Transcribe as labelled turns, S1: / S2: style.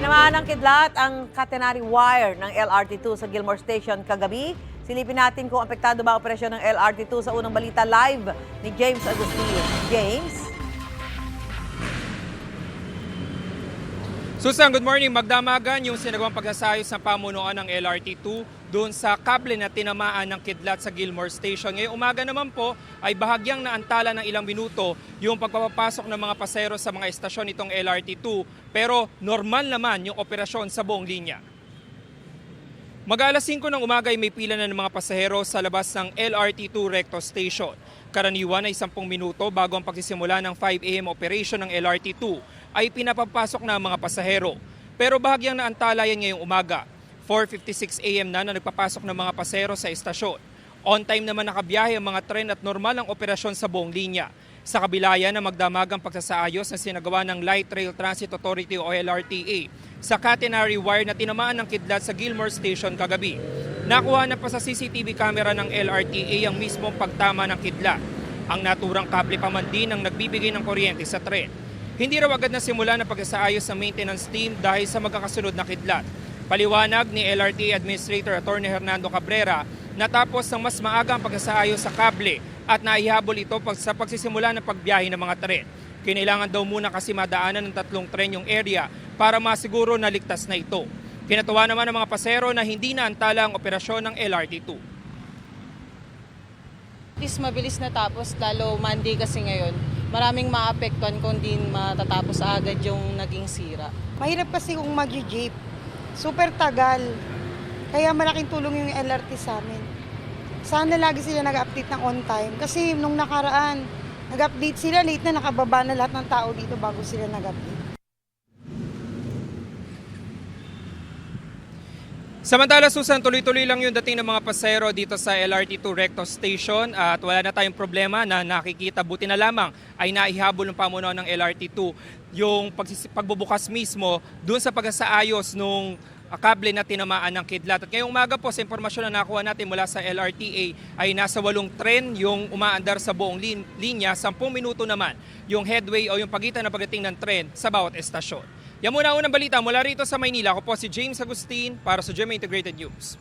S1: Tinamaan ng kidlat ang catenary wire ng LRT2 sa Gilmore Station kagabi. Silipin natin kung apektado ba ang operasyon ng LRT2 sa unang balita live ni James Agustin. James?
S2: Susan, good morning. Magdamagan yung sinagawang pagsasayos ng pamunuan ng LRT2 doon sa kable na tinamaan ng kidlat sa Gilmore Station. Ngayong umaga naman po ay bahagyang naantala ng ilang minuto yung pagpapasok ng mga pasahero sa mga estasyon itong LRT2, pero normal naman yung operasyon sa buong linya. Mag-alas 5 ng umaga ay may pila na ng mga pasahero sa labas ng LRT2 Recto Station. Karaniwan ay 10 minuto bago ang pagsisimula ng 5 AM operation ng LRT2 ay pinapapasok na ang mga pasahero. Pero bahagyang naantala yan ngayong umaga. 4:56 AM na nagpapasok ng mga pasahero sa estasyon. On time naman nakabiyahe ang mga tren at normal ang operasyon sa buong linya. Sa kabila yan na magdamagang pagsasaayos na sinagawa ng Light Rail Transit Authority o LRTA sa catenary wire na tinamaan ng kidlat sa Gilmore Station kagabi. Nakuha na pa sa CCTV camera ng LRTA ang mismong pagtama ng kidlat. Ang naturang kable pa man din ang nagbibigay ng kuryente sa tren. Hindi raw agad na simula ng pagsasaayos sa maintenance team dahil sa magkakasunod na kidlat. Paliwanag ni LRTA Administrator Attorney Hernando Cabrera, natapos ng mas maaga ang pagsasaayos sa kable at naihabol ito sa pagsisimula ng pagbiyahe ng mga tren. Kinailangan daw muna kasi madaanan ng 3 tren yung area para masiguro na ligtas na ito. Kinatuwa naman ng mga pasahero na hindi naantala ang operasyon ng LRT2.
S3: Mabilis na tapos, lalo Monday kasi ngayon. Maraming maapektuhan kung di matatapos agad yung naging sira.
S4: Mahirap kasi kung mag-jeep. Super tagal. Kaya malaking tulong yung LRT sa amin. Sana lagi sila nag-update ng on time. Kasi nung nakaraan, nag-update sila, late na nakababa na lahat ng tao dito bago sila nag-update.
S2: Samantala, Susan, tuloy-tuloy lang yung dating ng mga pasahero dito sa LRT2 Recto Station at wala na tayong problema na nakikita. Buti na lamang ay naihabol ng pamunuan ng LRT2 yung pagbubukas mismo doon sa pagsasaayos nung kable na tinamaan ng kidlat. At ngayong umaga po, sa impormasyon na nakuha natin mula sa LRTA ay nasa 8 tren yung umaandar sa buong linya, 10 minuto naman yung headway o yung pagitan na pagdating ng tren sa bawat estasyon. Yan muna unang balita mula rito sa Maynila. Ako po si James Agustin para sa GMA Integrated News.